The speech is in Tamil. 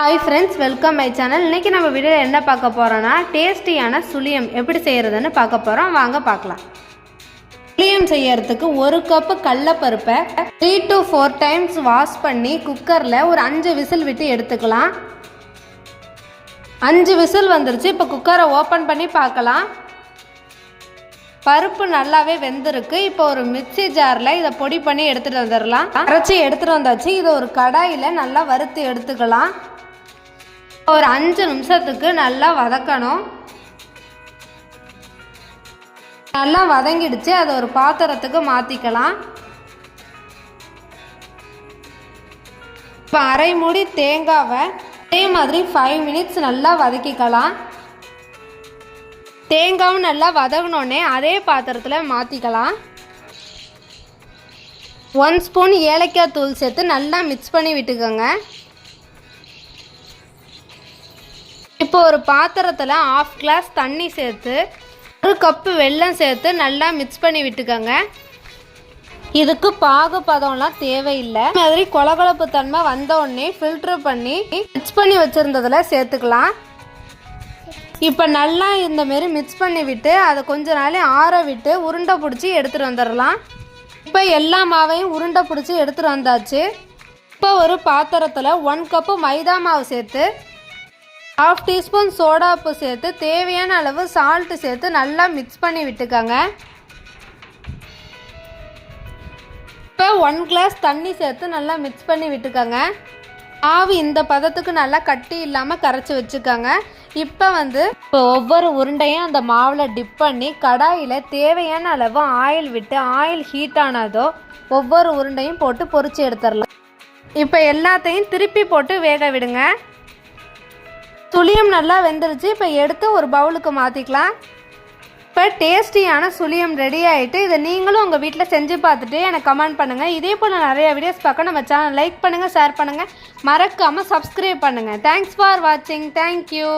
Hi friends, welcome my channel. இன்றைக்கி நம்ம வீடியோவில் என்ன பார்க்க போகிறோன்னா டேஸ்டியான சுழியம் எப்படி செய்கிறதுன்னு பார்க்க போகிறோம். வாங்க பார்க்கலாம். சுழியம் செய்யறதுக்கு 1 கப்பு கடலைப்பருப்பை 3 to 4 டைம்ஸ் வாஷ் பண்ணி குக்கரில் ஒரு 5 விசில் விட்டு எடுத்துக்கலாம். 5 விசில் வந்துருச்சு. இப்போ குக்கரை ஓப்பன் பண்ணி பார்க்கலாம். பருப்பு நல்லாவே வெந்திருக்கு. இப்போ ஒரு மிக்சி ஜாரில் இதை பொடி பண்ணி எடுத்துகிட்டு வந்துடலாம். அரைச்சி எடுத்துகிட்டு வந்தாச்சு. இதை ஒரு கடாயில் நல்லா வறுத்து எடுத்துக்கலாம். ஒரு 5 நிமிஷத்துக்கு நல்லா வதக்கணும். நல்லா வதங்கிடுச்சு. அதை ஒரு பாத்திரத்துக்கு மாற்றிக்கலாம். இப்போ அரை மூடி தேங்காவை அதே மாதிரி 5 மினிட்ஸ் நல்லா வதக்கிக்கலாம். தேங்காவும் நல்லா வதங்கினோடனே அதே பாத்திரத்தில் மாற்றிக்கலாம். 1 ஸ்பூன் ஏலக்காய் தூள் சேர்த்து நல்லா மிக்ஸ் பண்ணி விட்டுக்கோங்க. இப்போ ஒரு பாத்திரத்தில் 1/2 கிளாஸ் தண்ணி சேர்த்து 1 கப்பு வெல்லம் சேர்த்து நல்லா மிக்ஸ் பண்ணி விட்டுக்கோங்க. இதுக்கு பாகு பதம்லாம் தேவையில்லை. இந்த மாதிரி கொலகொலப்பு தன்மை வந்தோடனே ஃபில்டர் பண்ணி மிக்ஸ் பண்ணி வச்சுருந்ததில் சேர்த்துக்கலாம். இப்போ நல்லா இந்தமாரி மிக்ஸ் பண்ணி விட்டு அதை கொஞ்ச நாள் ஆற விட்டு உருண்டை பிடிச்சி எடுத்துகிட்டு வந்துடலாம். இப்போ எல்லா மாவையும் உருண்டை பிடிச்சி எடுத்துகிட்டு வந்தாச்சு. இப்போ ஒரு பாத்திரத்தில் 1 கப்பு மைதா மாவு சேர்த்து 1/2 டீஸ்பூன் சோடாப்பு சேர்த்து தேவையான அளவு சால்ட்டு சேர்த்து நல்லா மிக்ஸ் பண்ணி விட்டுக்கோங்க. இப்போ 1 கிளாஸ் தண்ணி சேர்த்து நல்லா மிக்ஸ் பண்ணி விட்டுக்கோங்க. மாவு இந்த பதத்துக்கு நல்லா கட்டி இல்லாமல் கரைச்சி வச்சுக்கோங்க. இப்போ ஒவ்வொரு உருண்டையும் அந்த மாவில் டிப் பண்ணி கடாயில் தேவையான அளவு ஆயில் விட்டு ஆயில் ஹீட் ஆனதோ ஒவ்வொரு உருண்டையும் போட்டு பொரிச்சு எடுத்துடலாம். இப்போ எல்லாத்தையும் திருப்பி போட்டு வேக விடுங்க. சுழியம் நல்லா வெந்துருச்சு. இப்போ எடுத்து ஒரு பவுலுக்கு மாற்றிக்கலாம். இப்போ டேஸ்டியான சுழியம் ரெடி ஆகிட்டு இதை நீங்களும் உங்கள் வீட்டில் செஞ்சு பார்த்துட்டு எனக்கு கமெண்ட் பண்ணுங்கள். இதே போல் நிறைய வீடியோஸ் பார்க்க நம்ம சேனல் லைக் பண்ணுங்கள், ஷேர் பண்ணுங்கள், மறக்காமல் சப்ஸ்கிரைப் பண்ணுங்கள். தேங்க்ஸ் ஃபார் வாட்சிங். தேங்க்யூ.